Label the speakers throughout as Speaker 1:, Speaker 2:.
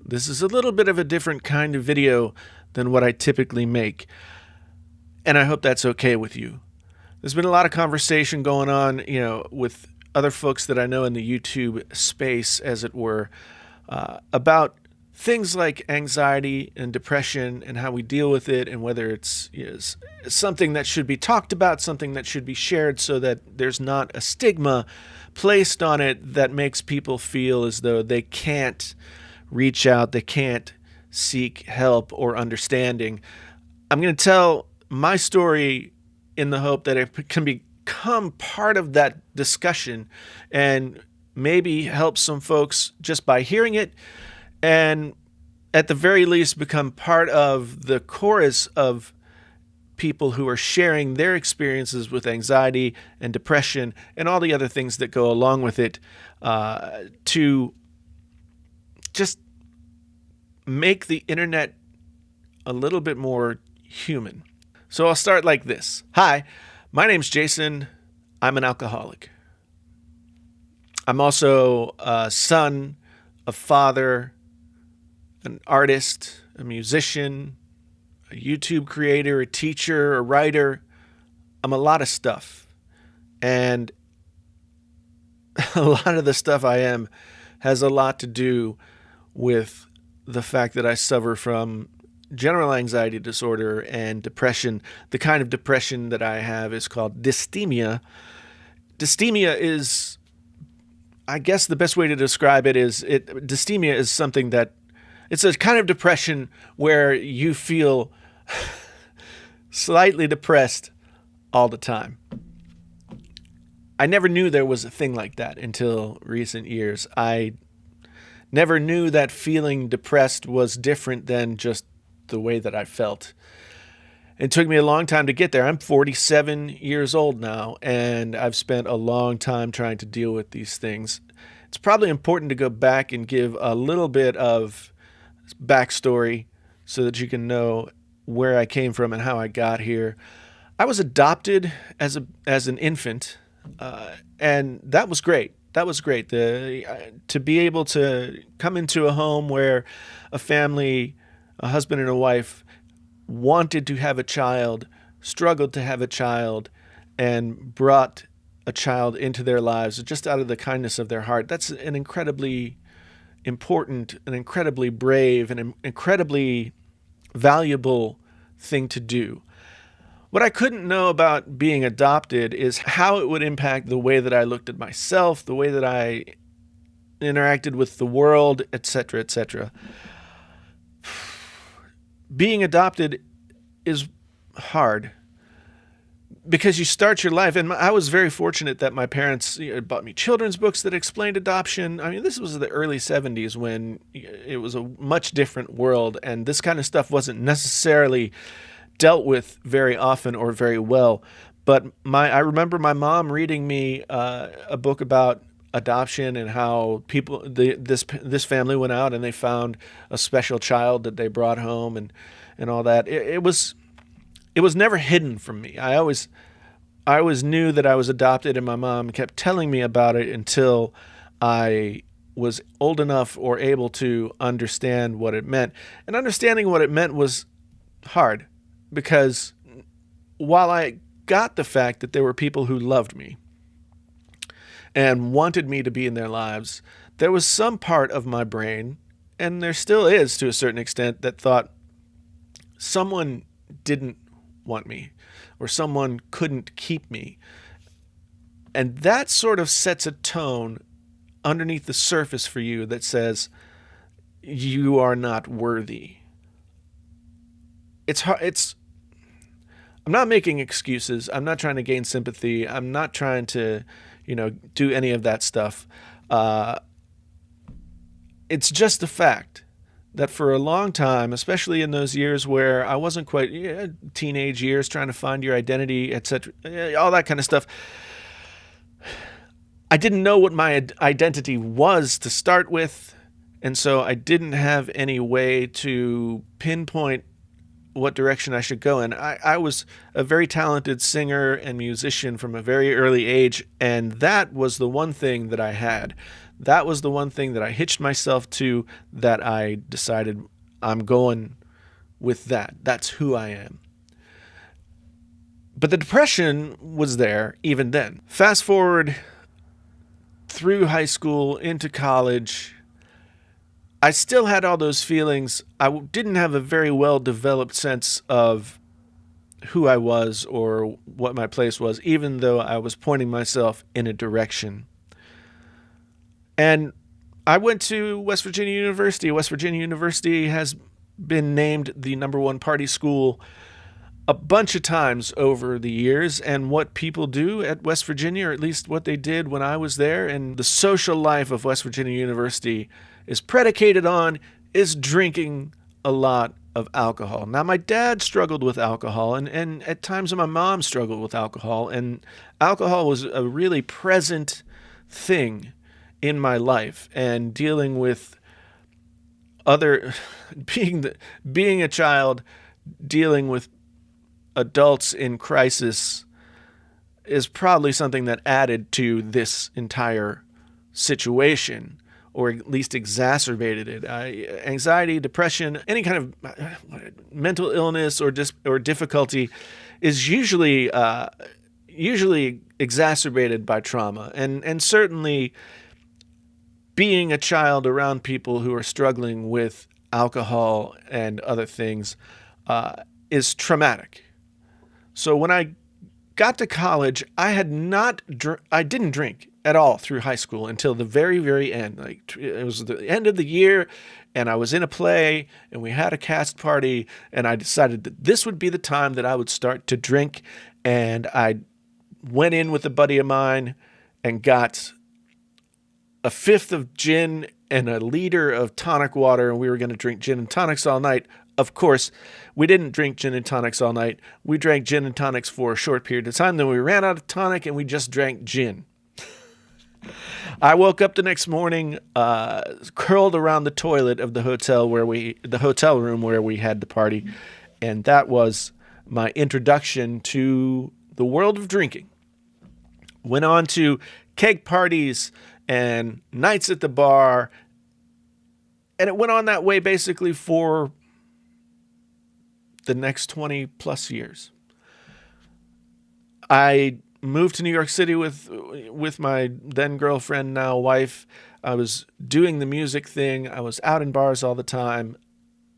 Speaker 1: This is a little bit of a different kind of video than what I typically make, and I hope that's okay with you. There's been a lot of conversation going on, with other folks that I know in the YouTube space, as it were, about things like anxiety and depression and how we deal with it, and whether it's something that should be talked about, something that should be shared so that there's not a stigma placed on it that makes people feel as though they can't reach out, they can't seek help or understanding. I'm going to tell my story in the hope that it can become part of that discussion and maybe help some folks just by hearing it, and at the very least become part of the chorus of people who are sharing their experiences with anxiety and depression and all the other things that go along with it, to just make the internet a little bit more human. So I'll start like this. Hi, my name's Jason. I'm an alcoholic. I'm also a son, a father, an artist, a musician, a YouTube creator, a teacher, a writer. I'm a lot of stuff. And a lot of the stuff I am has a lot to do with the fact that I suffer from general anxiety disorder and depression. The kind of depression that I have is called dysthymia. Dysthymia is, I guess the best way to describe it is, dysthymia is something that, it's a kind of depression where you feel slightly depressed all the time. I never knew there was a thing like that until recent years. I never knew that feeling depressed was different than just the way that I felt. It took me a long time to get there. I'm 47 years old now, and I've spent a long time trying to deal with these things. It's probably important to go back and give a little bit of backstory so that you can know where I came from and how I got here. I was adopted as an infant, and that was great. That was great. To be able to come into a home where a family, a husband and a wife, wanted to have a child, struggled to have a child, and brought a child into their lives just out of the kindness of their heart. That's an incredibly important, an incredibly brave, and an incredibly valuable thing to do. What I couldn't know about being adopted is how it would impact the way that I looked at myself, the way that I interacted with the world, etc., etc. Being adopted is hard because you start your life, and I was very fortunate that my parents bought me children's books that explained adoption. I mean, this was the early 70s when it was a much different world, and this kind of stuff wasn't necessarily dealt with very often or very well. But I remember my mom reading me a book about adoption and how this family went out and they found a special child that they brought home and all that. It was never hidden from me. I always knew that I was adopted, and my mom kept telling me about it until I was old enough or able to understand what it meant. And understanding what it meant was hard, because while I got the fact that there were people who loved me and wanted me to be in their lives, there was some part of my brain, and there still is to a certain extent, that thought someone didn't want me or someone couldn't keep me. And that sort of sets a tone underneath the surface for you that says you are not worthy. I'm not making excuses. I'm not trying to gain sympathy. I'm not trying to, do any of that stuff. It's just the fact that for a long time, especially in those years where I wasn't quite teenage years, trying to find your identity, etc., all that kind of stuff, I didn't know what my identity was to start with, and so I didn't have any way to pinpoint what direction I should go in. I was a very talented singer and musician from a very early age, and that was the one thing that I had. That was the one thing that I hitched myself to, that I decided I'm going with that. That's who I am. But the depression was there even then. Fast forward through high school into college, I still had all those feelings. I didn't have a very well developed sense of who I was or what my place was, even though I was pointing myself in a direction. And I went to West Virginia University. West Virginia University has been named the #1 party school a bunch of times over the years. And what people do at West Virginia, or at least what they did when I was there, and the social life of West Virginia University is predicated on, is drinking a lot of alcohol. Now, my dad struggled with alcohol, and at times my mom struggled with alcohol, and alcohol was a really present thing in my life, and dealing with other being a child, dealing with adults in crisis is probably something that added to this entire situation, or at least exacerbated it. Anxiety, depression, any kind of mental illness or difficulty is usually exacerbated by trauma, and certainly being a child around people who are struggling with alcohol and other things is traumatic. So when I got to college, I didn't drink at all through high school until the very, very end. Like, it was the end of the year, and I was in a play, and we had a cast party, and I decided that this would be the time that I would start to drink. And I went in with a buddy of mine and got a fifth of gin and a liter of tonic water, and we were going to drink gin and tonics all night. Of course, we didn't drink gin and tonics all night. We drank gin and tonics for a short period of time. Then we ran out of tonic, and we just drank gin. I woke up the next morning, curled around the toilet of the hotel room where we had the party, and that was my introduction to the world of drinking. Went on to keg parties and nights at the bar, and it went on that way basically for the next 20 plus years. I moved to New York City with my then girlfriend, now wife. I was doing the music thing. I was out in bars all the time.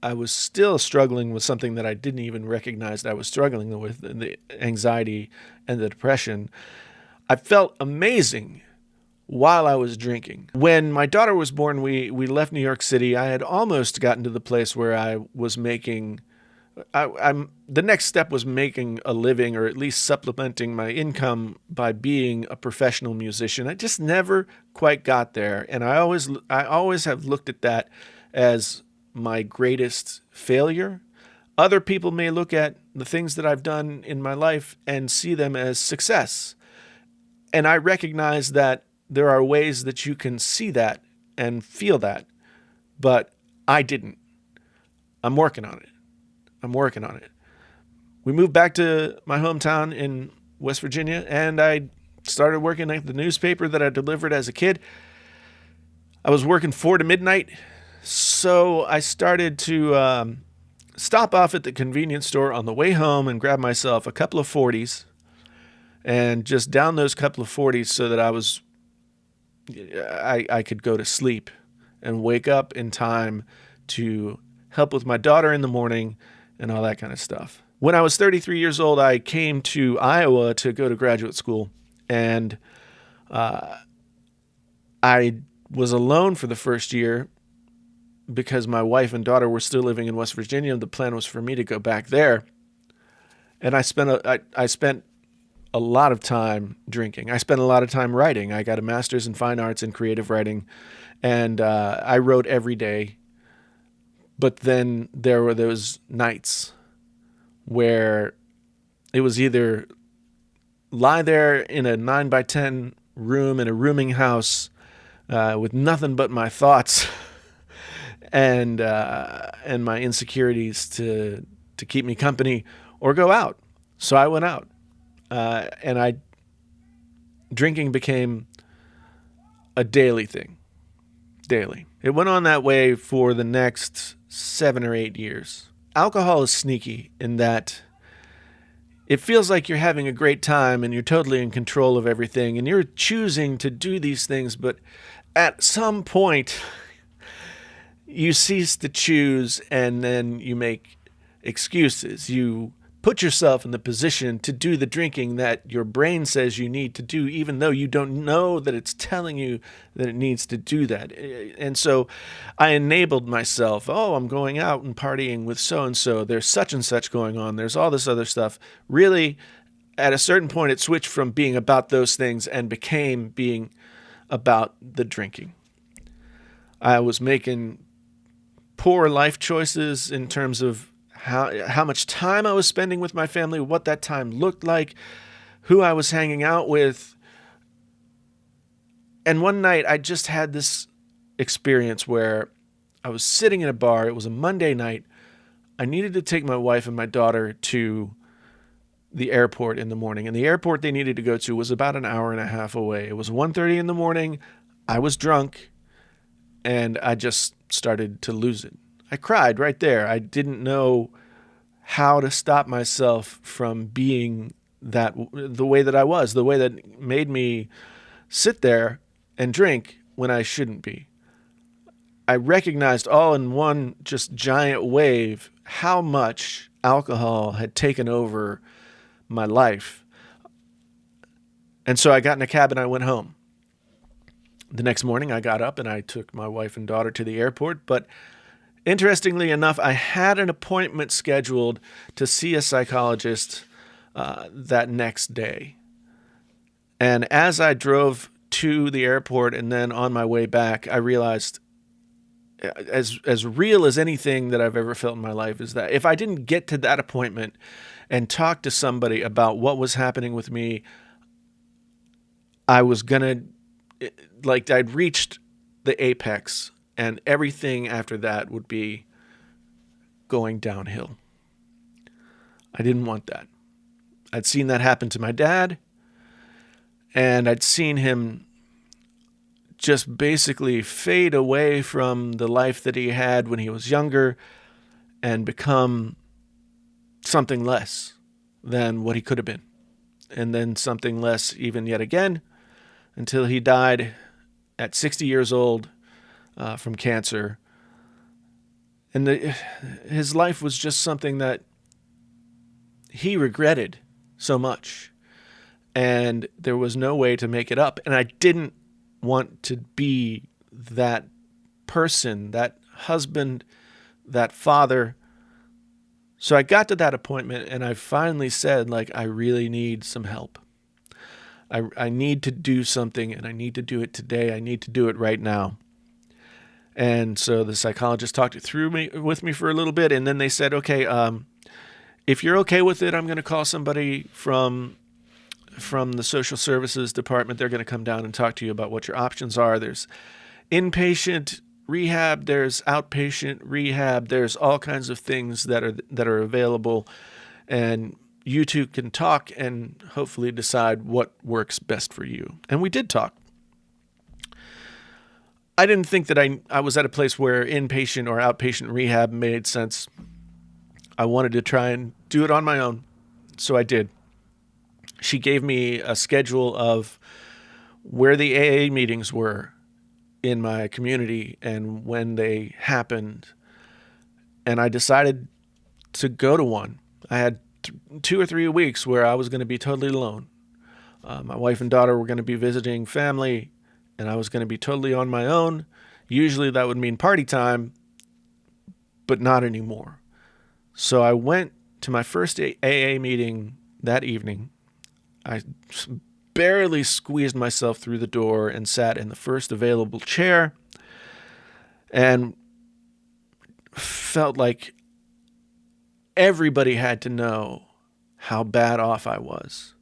Speaker 1: I was still struggling with something that I didn't even recognize that I was struggling with, the anxiety and the depression. I felt amazing while I was drinking. When my daughter was born, we left New York City. I had almost gotten to the place where I was making, the next step was making a living, or at least supplementing my income by being a professional musician. I just never quite got there. And I always have looked at that as my greatest failure. Other people may look at the things that I've done in my life and see them as success. And I recognize that there are ways that you can see that and feel that, but I didn't. I'm working on it. We moved back to my hometown in West Virginia, and I started working at the newspaper that I delivered as a kid. I was working 4 to midnight, so I started to stop off at the convenience store on the way home and grab myself a couple of 40s and just down those couple of 40s so that I could go to sleep and wake up in time to help with my daughter in the morning and all that kind of stuff. When I was 33 years old, I came to Iowa to go to graduate school, and I was alone for the first year because my wife and daughter were still living in West Virginia. The plan was for me to go back there, and I spent a lot of time drinking. I spent a lot of time writing. I got a master's in fine arts and creative writing, and I wrote every day. But then there were those nights where it was either lie there in a 9x10 room in a rooming house with nothing but my thoughts and my insecurities to keep me company, or go out. So I went out. And drinking became a daily thing. daily. It went on that way for the next 7 or 8 years. Alcohol is sneaky in that it feels like you're having a great time and you're totally in control of everything and you're choosing to do these things, but at some point you cease to choose and then you make excuses. You put yourself in the position to do the drinking that your brain says you need to do, even though you don't know that it's telling you that it needs to do that. And so I enabled myself. Oh, I'm going out and partying with so-and-so. There's such and such going on. There's all this other stuff. Really, at a certain point, it switched from being about those things and became being about the drinking. I was making poor life choices in terms of how much time I was spending with my family, what that time looked like, who I was hanging out with. And one night I just had this experience where I was sitting in a bar. It was a Monday night. I needed to take my wife and my daughter to the airport in the morning. And the airport they needed to go to was about an hour and a half away. It was 1:30 in the morning. I was drunk and I just started to lose it. I cried right there. I didn't know how to stop myself from being the way that I was, the way that made me sit there and drink when I shouldn't be. I recognized all in one just giant wave how much alcohol had taken over my life. And so I got in a cab and I went home. The next morning I got up and I took my wife and daughter to the airport, but interestingly enough, I had an appointment scheduled to see a psychologist that next day. And as I drove to the airport and then on my way back, I realized, as real as anything that I've ever felt in my life, is that if I didn't get to that appointment and talk to somebody about what was happening with me, I was going to, I'd reached the apex. And everything after that would be going downhill. I didn't want that. I'd seen that happen to my dad, and I'd seen him just basically fade away from the life that he had when he was younger and become something less than what he could have been. And then something less even yet again until he died at 60 years old. From cancer. And his life was just something that he regretted so much. And there was no way to make it up. And I didn't want to be that person, that husband, that father. So I got to that appointment and I finally said, I really need some help. I need to do something and I need to do it today. I need to do it right now. And so the psychologist talked it through with me for a little bit. And then they said, okay, if you're okay with it, I'm going to call somebody from the social services department. They're going to come down and talk to you about what your options are. There's inpatient rehab. There's outpatient rehab. There's all kinds of things that are available. And you two can talk and hopefully decide what works best for you. And we did talk. I didn't think that I was at a place where inpatient or outpatient rehab made sense. I wanted to try and do it on my own, so I did. She gave me a schedule of where the AA meetings were in my community and when they happened, and I decided to go to one. I had 2 or 3 weeks where I was going to be totally alone. My wife and daughter were going to be visiting family, and I was going to be totally on my own. Usually that would mean party time, but not anymore. So I went to my first AA meeting that evening. I barely squeezed myself through the door and sat in the first available chair and felt like everybody had to know how bad off I was.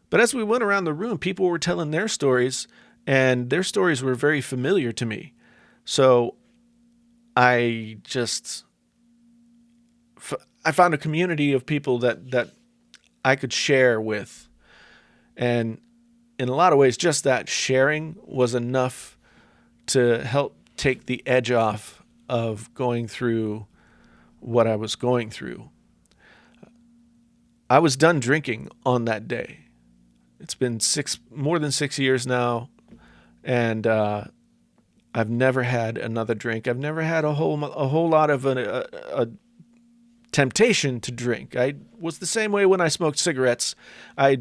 Speaker 1: But as we went around the room, people were telling their stories, and their stories were very familiar to me. So I found a community of people that I could share with. And in a lot of ways, just that sharing was enough to help take the edge off of going through what I was going through. I was done drinking on that day. It's been more than 6 years now, and I've never had another drink. I've never had a whole lot of a temptation to drink. I was the same way when I smoked cigarettes. I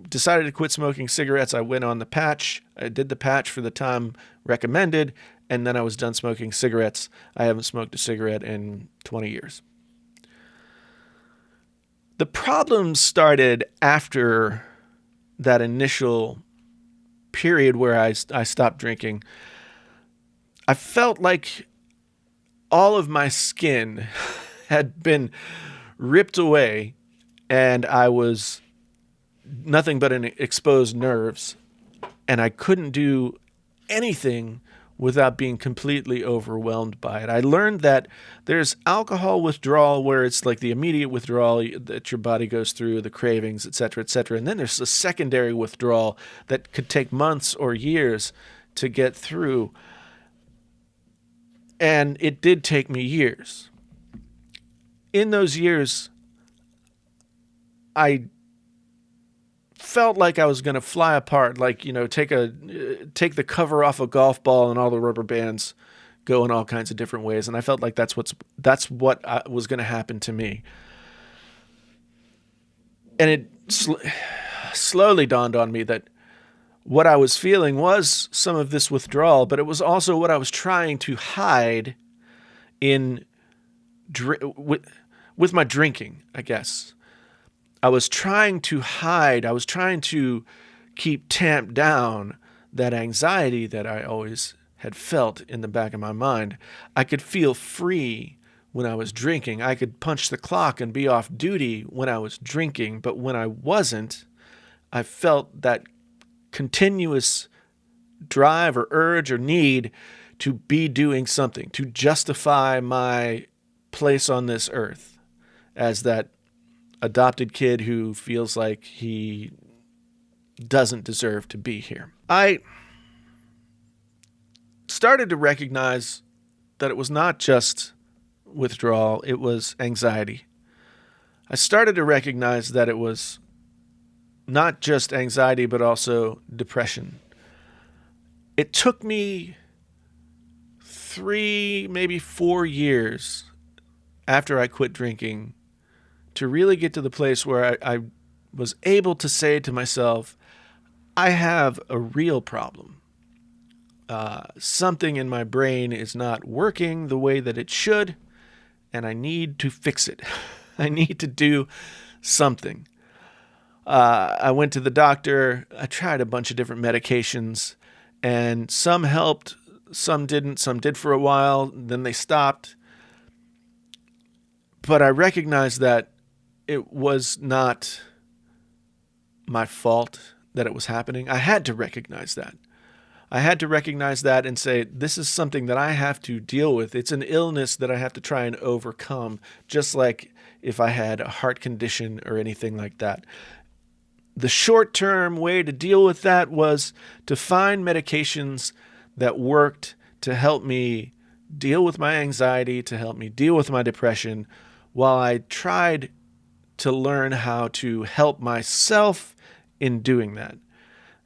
Speaker 1: decided to quit smoking cigarettes. I went on the patch. I did the patch for the time recommended, and then I was done smoking cigarettes. I haven't smoked a cigarette in 20 years. The problems started after that initial period where I stopped drinking. I felt like all of my skin had been ripped away, and I was nothing but an exposed nerves, and I couldn't do anything without being completely overwhelmed by it. I learned that there's alcohol withdrawal, where it's like the immediate withdrawal that your body goes through, the cravings, et cetera, and then there's a secondary withdrawal that could take months or years to get through. And it did take me years. In those years, I felt like I was going to fly apart, like, take the cover off a golf ball and all the rubber bands go in all kinds of different ways. And I felt like that's what was going to happen to me. And it slowly dawned on me that what I was feeling was some of this withdrawal, but it was also what I was trying to hide with my drinking, I guess. I was trying to keep tamped down that anxiety that I always had felt in the back of my mind. I could feel free when I was drinking. I could punch the clock and be off duty when I was drinking, but when I wasn't, I felt that continuous drive or urge or need to be doing something, to justify my place on this earth as that adopted kid who feels like he doesn't deserve to be here. I started to recognize that it was not just withdrawal, it was anxiety. I started to recognize that it was not just anxiety, but also depression. It took me 3, maybe 4 years after I quit drinking to really get to the place where I was able to say to myself, I have a real problem. Something in my brain is not working the way that it should, and I need to fix it. I need to do something. I went to the doctor. I tried a bunch of different medications, and some helped, some didn't. Some did for a while, then they stopped. But I recognized that it was not my fault that it was happening. I had to recognize that. I had to recognize that and say, this is something that I have to deal with. It's an illness that I have to try and overcome, just like if I had a heart condition or anything like that. The short-term way to deal with that was to find medications that worked to help me deal with my anxiety, to help me deal with my depression, while I tried to learn how to help myself in doing that.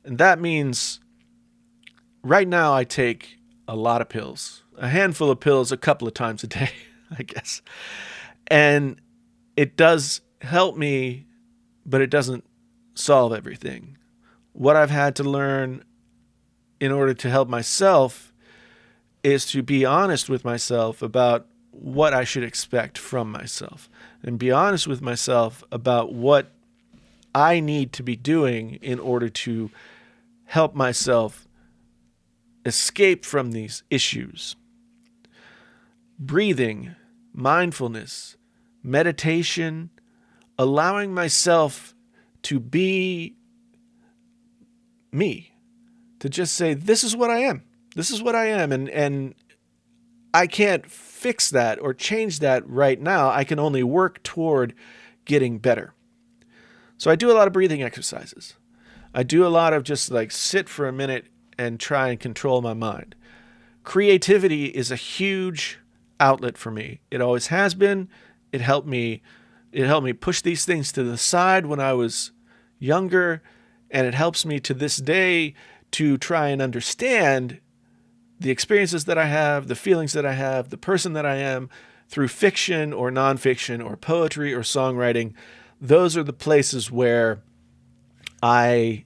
Speaker 1: And that means right now I take a lot of pills, a handful of pills a couple of times a day, I guess. And it does help me, but it doesn't solve everything. What I've had to learn in order to help myself is to be honest with myself about what I should expect from myself, and be honest with myself about what I need to be doing in order to help myself escape from these issues. Breathing, mindfulness, meditation, allowing myself to be me, to just say, this is what I am. This is what I am. And I can't fix that or change that right now. I can only work toward getting better. So I do a lot of breathing exercises. I do a lot of just like sit for a minute and try and control my mind. creativity is a huge outlet for me. It always has been. It helped me push these things to the side when I was younger, and it helps me to this day to try and understand the experiences that I have, the feelings that I have, the person that I am through fiction or nonfiction or poetry or songwriting. Those are the places where I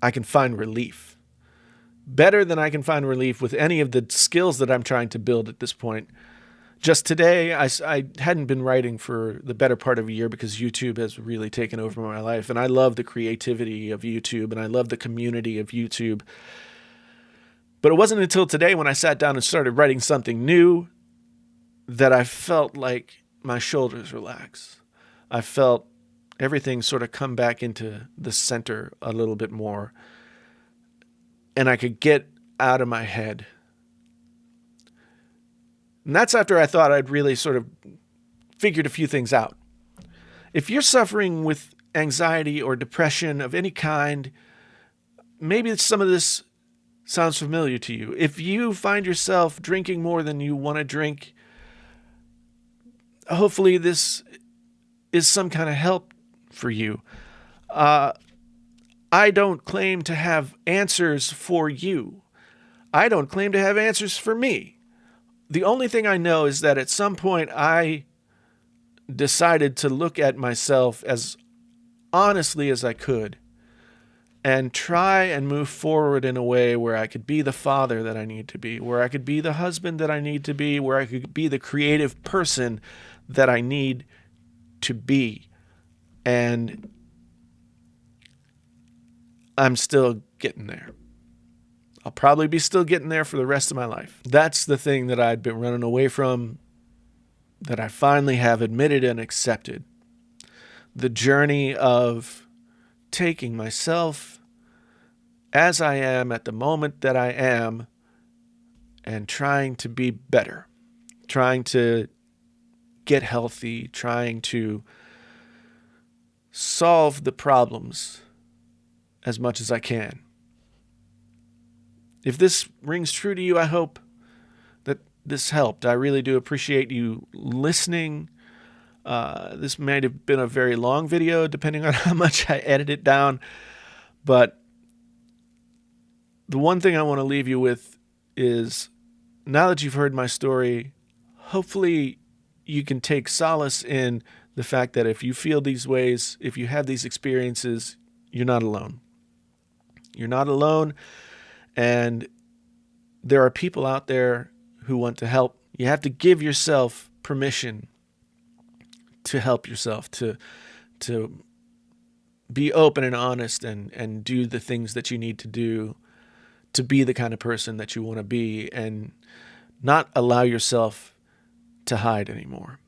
Speaker 1: can find relief. Better than I can find relief with any of the skills that I'm trying to build at this point. Just today, I hadn't been writing for the better part of a year because YouTube has really taken over my life. And I love the creativity of YouTube, and I love the community of YouTube. But it wasn't until today when I sat down and started writing something new that I felt like my shoulders relax. I felt everything sort of come back into the center a little bit more. And I could get out of my head. And that's after I thought I'd really sort of figured a few things out. If you're suffering with anxiety or depression of any kind, maybe some of this sounds familiar to you. If you find yourself drinking more than you want to drink, hopefully this is some kind of help for you. I don't claim to have answers for you. I don't claim to have answers for me. The only thing I know is that at some point I decided to look at myself as honestly as I could and try and move forward in a way where I could be the father that I need to be, where I could be the husband that I need to be, where I could be the creative person that I need to be. And I'm still getting there. I'll probably be still getting there for the rest of my life. That's the thing that I'd been running away from, that I finally have admitted and accepted. The journey of taking myself as I am at the moment that I am and trying to be better, trying to get healthy, trying to solve the problems as much as I can. If this rings true to you, I hope that this helped. I really do appreciate you listening. This might have been a very long video, depending on how much I edit it down. But the one thing I want to leave you with is, now that you've heard my story, hopefully you can take solace in the fact that if you feel these ways, if you have these experiences, you're not alone. You're not alone. And there are people out there who want to help. You have to give yourself permission to help yourself, to be open and honest and do the things that you need to do to be the kind of person that you want to be and not allow yourself to hide anymore.